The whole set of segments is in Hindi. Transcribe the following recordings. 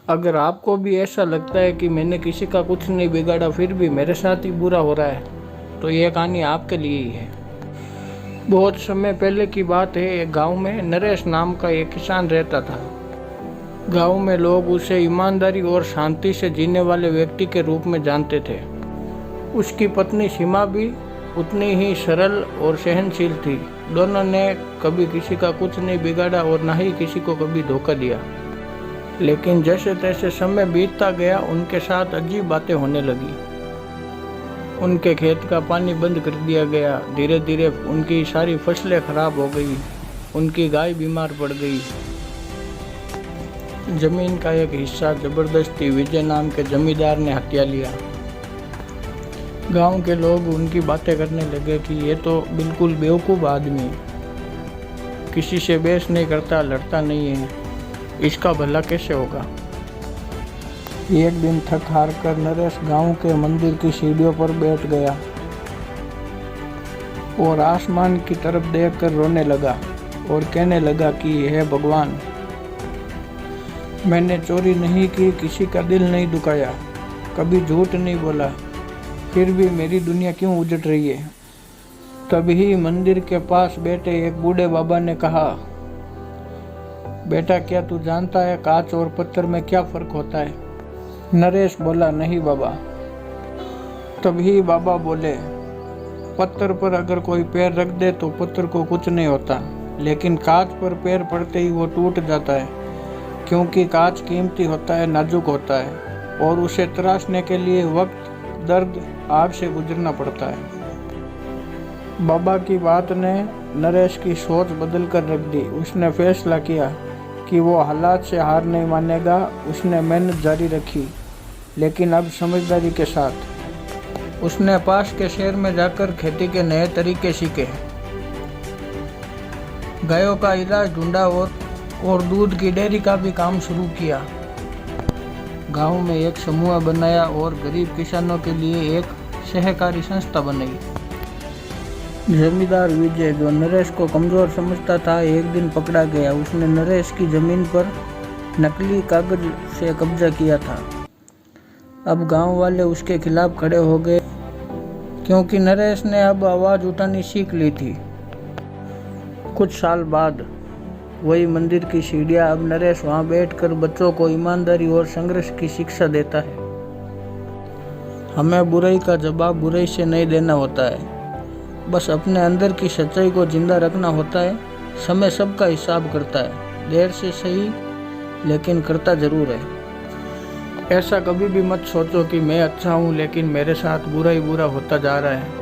अगर आपको भी ऐसा लगता है कि मैंने किसी का कुछ नहीं बिगाड़ा फिर भी मेरे साथ ही बुरा हो रहा है, तो ये कहानी आपके लिए ही है। बहुत समय पहले की बात है, एक गांव में नरेश नाम का एक किसान रहता था। गांव में लोग उसे ईमानदारी और शांति से जीने वाले व्यक्ति के रूप में जानते थे। उसकी पत्नी सीमा भी उतनी ही सरल और सहनशील थी। दोनों ने कभी किसी का कुछ नहीं बिगाड़ा और न ही किसी को कभी धोखा दिया। लेकिन जैसे तैसे समय बीतता गया, उनके साथ अजीब बातें होने लगी। उनके खेत का पानी बंद कर दिया गया। धीरे धीरे उनकी सारी फसलें खराब हो गई। उनकी गाय बीमार पड़ गई। जमीन का एक हिस्सा जबरदस्ती विजय नाम के जमींदार ने हथिया लिया। गांव के लोग उनकी बातें करने लगे कि ये तो बिल्कुल बेवकूफ़ आदमी है, किसी से बहस नहीं करता, लड़ता नहीं है, इसका भला कैसे होगा। एक दिन थक हार कर नरेश गांव के मंदिर की सीढ़ियों पर बैठ गया और आसमान की तरफ देखकर रोने लगा और कहने लगा कि हे भगवान, मैंने चोरी नहीं की, किसी का दिल नहीं दुखाया, कभी झूठ नहीं बोला, फिर भी मेरी दुनिया क्यों उजड़ रही है। तभी मंदिर के पास बैठे एक बूढ़े बाबा ने कहा, बेटा क्या तू जानता है कांच और पत्थर में क्या फर्क होता है। नरेश बोला, नहीं बाबा। तभी बाबा बोले, पत्थर पर अगर कोई पैर रख दे तो पत्थर को कुछ नहीं होता, लेकिन कांच पर पैर पड़ते ही वो टूट जाता है, क्योंकि कांच कीमती होता है, नाजुक होता है और उसे तराशने के लिए वक्त, दर्द, आग से गुजरना पड़ता है। बाबा की बात ने नरेश की सोच बदल कर रख दी। उसने फैसला किया कि वो हालात से हार नहीं मानेगा। उसने मेहनत जारी रखी, लेकिन अब समझदारी के साथ। उसने पास के शहर में जाकर खेती के नए तरीके सीखे, गायों का इलाज ढूंढा और दूध की डेयरी का भी काम शुरू किया। गांव में एक समूह बनाया और गरीब किसानों के लिए एक सहकारी संस्था बनाई। जमींदार विजय, जो नरेश को कमज़ोर समझता था, एक दिन पकड़ा गया। उसने नरेश की ज़मीन पर नकली कागज से कब्जा किया था। अब गांव वाले उसके खिलाफ खड़े हो गए, क्योंकि नरेश ने अब आवाज़ उठानी सीख ली थी। कुछ साल बाद वही मंदिर की सीढ़ियाँ, अब नरेश वहाँ बैठकर बच्चों को ईमानदारी और संघर्ष की शिक्षा देता है। हमें बुराई का जवाब बुराई से नहीं देना होता है, बस अपने अंदर की सच्चाई को जिंदा रखना होता है। समय सबका हिसाब करता है, देर से सही लेकिन करता जरूर है। ऐसा कभी भी मत सोचो कि मैं अच्छा हूँ लेकिन मेरे साथ बुरा ही बुरा होता जा रहा है।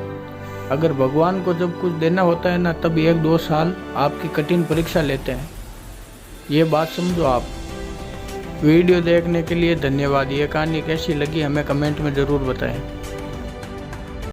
अगर भगवान को जब कुछ देना होता है ना, तब 1-2 साल आपकी कठिन परीक्षा लेते हैं। ये बात समझो आप। वीडियो देखने के लिए धन्यवाद। ये कहानी कैसी लगी हमें कमेंट में ज़रूर बताएं।